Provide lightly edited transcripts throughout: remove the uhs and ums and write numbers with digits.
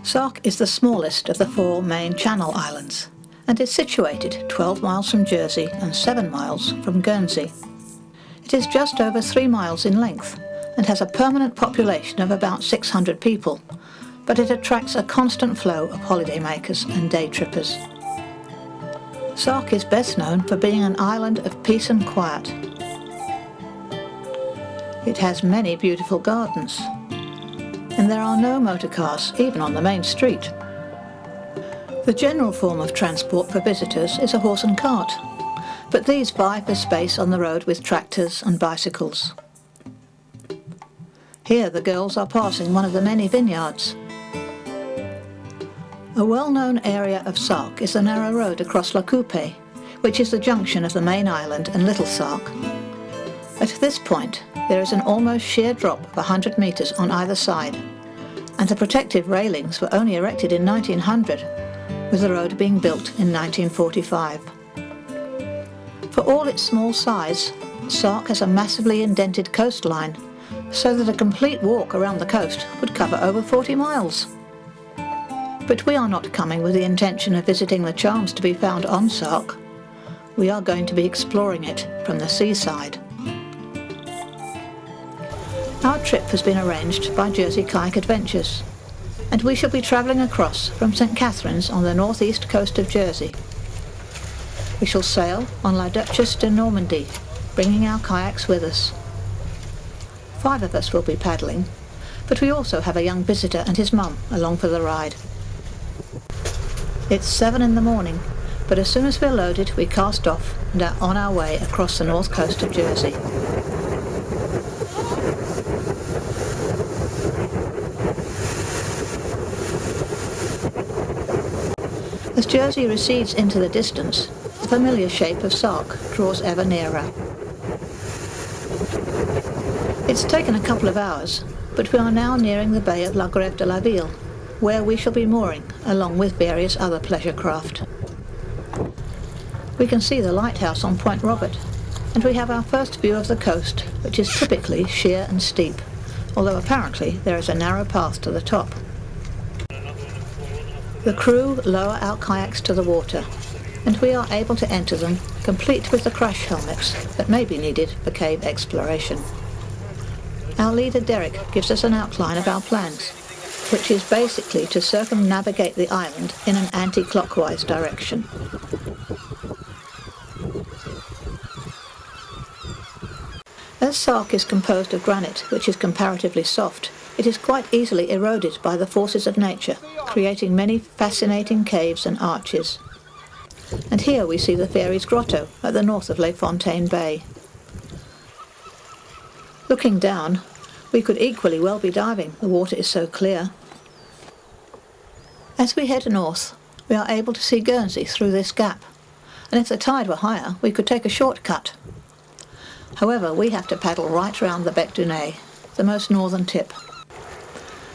Sark is the smallest of the 4 main Channel Islands and is situated 12 miles from Jersey and 7 miles from Guernsey. It is just over 3 miles in length and has a permanent population of about 600 people, but it attracts a constant flow of holidaymakers and day trippers. Sark is best known for being an island of peace and quiet. It has many beautiful gardens, and there are no motor cars even on the main street. The general form of transport for visitors is a horse and cart, but these vie for space on the road with tractors and bicycles. Here the girls are passing one of the many vineyards. A well-known area of Sark is the narrow road across La Coupe, which is the junction of the main island and Little Sark. At this point, there is an almost sheer drop of 100 metres on either side, and the protective railings were only erected in 1900, with the road being built in 1945. For all its small size, Sark has a massively indented coastline, so that a complete walk around the coast would cover over 40 miles. But we are not coming with the intention of visiting the charms to be found on Sark. We are going to be exploring it from the seaside. Our trip has been arranged by Jersey Kayak Adventures, and we shall be travelling across from St Catherine's on the northeast coast of Jersey. We shall sail on La Duchesse de Normandie, bringing our kayaks with us. 5 of us will be paddling, but we also have a young visitor and his mum along for the ride. It's 7 in the morning, but as soon as we're loaded we cast off and are on our way across the north coast of Jersey. As Jersey recedes into the distance, the familiar shape of Sark draws ever nearer. It's taken a couple of hours, but we are now nearing the bay of La Grève de la Ville, where we shall be mooring, along with various other pleasure craft. We can see the lighthouse on Point Robert, and we have our first view of the coast, which is typically sheer and steep, although apparently there is a narrow path to the top. The crew lower our kayaks to the water, and we are able to enter them, complete with the crash helmets that may be needed for cave exploration. Our leader Derek gives us an outline of our plans, which is basically to circumnavigate the island in an anti-clockwise direction. As Sark is composed of granite, which is comparatively soft, it is quite easily eroded by the forces of nature, creating many fascinating caves and arches. And here we see the Fairies' Grotto at the north of Les Fontaines Bay. Looking down, we could equally well be diving, the water is so clear. As we head north, we are able to see Guernsey through this gap, and if the tide were higher, we could take a shortcut. However, we have to paddle right round the Bec du Nez, the most northern tip.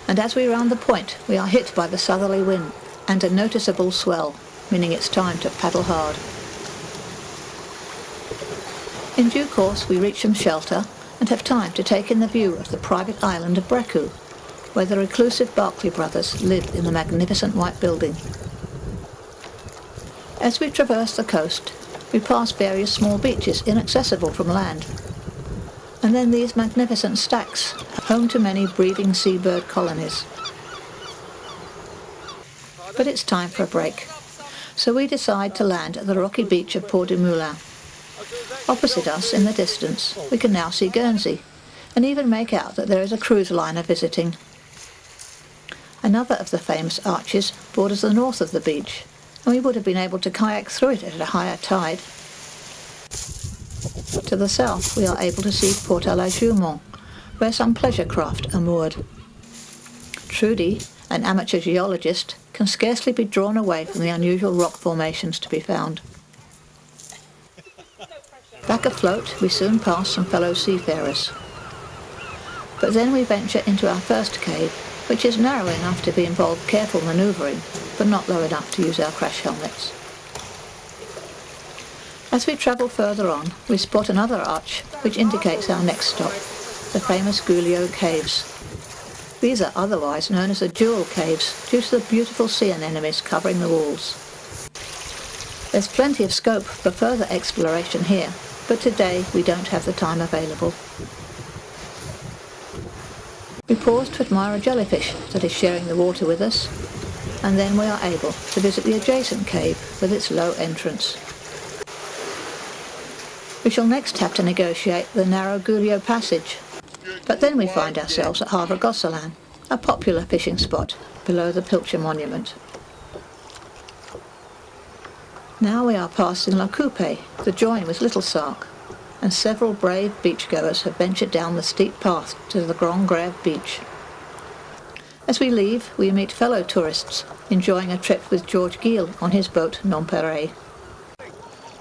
And as we round the point, we are hit by the southerly wind and a noticeable swell, meaning it's time to paddle hard. In due course, we reach some shelter and have time to take in the view of the private island of Brecu, where the reclusive Barclay brothers lived in the magnificent white building. As we traverse the coast, we pass various small beaches inaccessible from land, and then these magnificent stacks, home to many breeding seabird colonies. But it's time for a break, so we decide to land at the rocky beach of Port du Moulin. Opposite us, in the distance, we can now see Guernsey, and even make out that there is a cruise liner visiting. Another of the famous arches borders the north of the beach, and we would have been able to kayak through it at a higher tide. To the south, we are able to see Port-à-la-Jument, where some pleasure craft are moored. Trudy, an amateur geologist, can scarcely be drawn away from the unusual rock formations to be found. Back afloat, we soon pass some fellow seafarers. But then we venture into our first cave, which is narrow enough to involve careful manoeuvring, but not low enough to use our crash helmets. As we travel further on, we spot another arch, which indicates our next stop, the famous Gouliot Caves. These are otherwise known as the jewel caves due to the beautiful sea anemones covering the walls. There's plenty of scope for further exploration here, but today we don't have the time available. We paused to admire a jellyfish that is sharing the water with us, and then we are able to visit the adjacent cave with its low entrance. We shall next have to negotiate the narrow Gulio passage, but then we find ourselves at Havre Gosselin, a popular fishing spot below the Pilcher Monument. Now we are passing La Coupe, the join with Little Sark, and several brave beachgoers have ventured down the steep path to the Grand Grève beach. As we leave, we meet fellow tourists enjoying a trip with George Giel on his boat Nonpareil.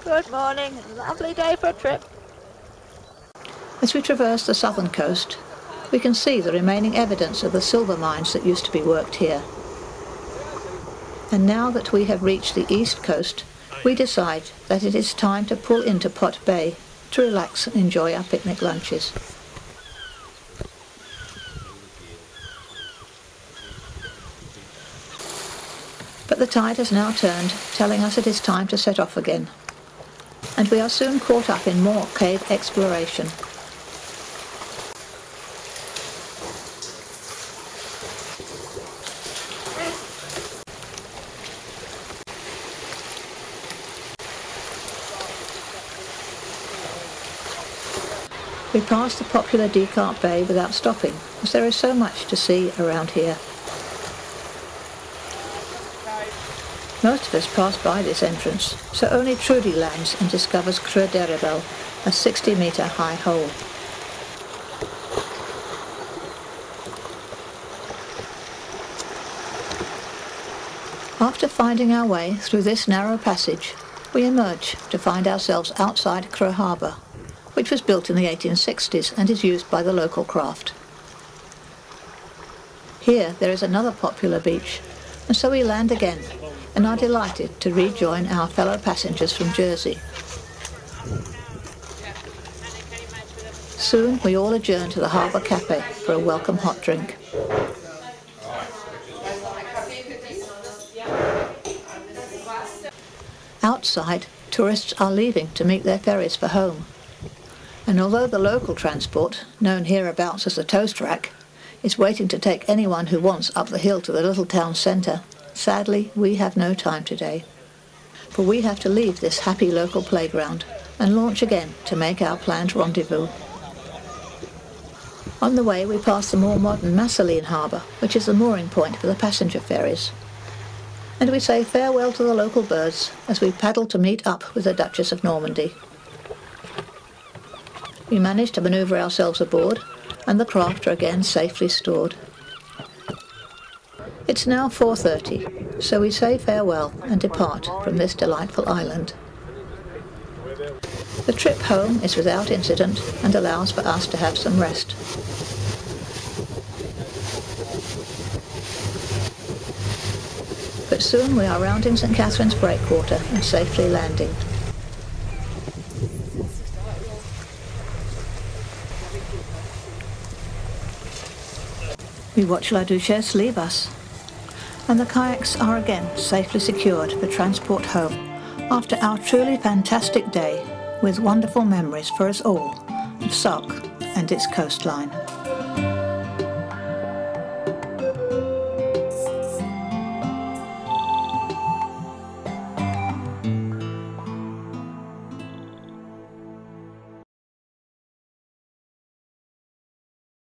Good morning, lovely day for a trip. As we traverse the southern coast, we can see the remaining evidence of the silver mines that used to be worked here. And now that we have reached the east coast, we decide that it is time to pull into Pot Bay to relax and enjoy our picnic lunches. But the tide has now turned, telling us it is time to set off again. And we are soon caught up in more cave exploration. We pass the popular Descartes Bay without stopping, as there is so much to see around here. Most of us pass by this entrance, so only Trudy lands and discovers Creux d'Erebel, a 60-metre high hole. After finding our way through this narrow passage, we emerge to find ourselves outside Creux Harbour, which was built in the 1860s and is used by the local craft. Here there is another popular beach, and so we land again and are delighted to rejoin our fellow passengers from Jersey. Soon we all adjourn to the harbour cafe for a welcome hot drink. Outside, tourists are leaving to meet their ferries for home. And although the local transport, known hereabouts as the toast rack, is waiting to take anyone who wants up the hill to the little town centre, sadly we have no time today. For we have to leave this happy local playground and launch again to make our planned rendezvous. On the way we pass the more modern Massaline Harbour, which is the mooring point for the passenger ferries. And we say farewell to the local birds as we paddle to meet up with the Duchess of Normandy. We manage to manoeuvre ourselves aboard, and the craft are again safely stored. It's now 4:30, so we say farewell and depart from this delightful island. The trip home is without incident and allows for us to have some rest. But soon we are rounding St. Catherine's breakwater and safely landing. We watch La Duchesse leave us, and the kayaks are again safely secured for transport home after our truly fantastic day with wonderful memories for us all of Sark and its coastline.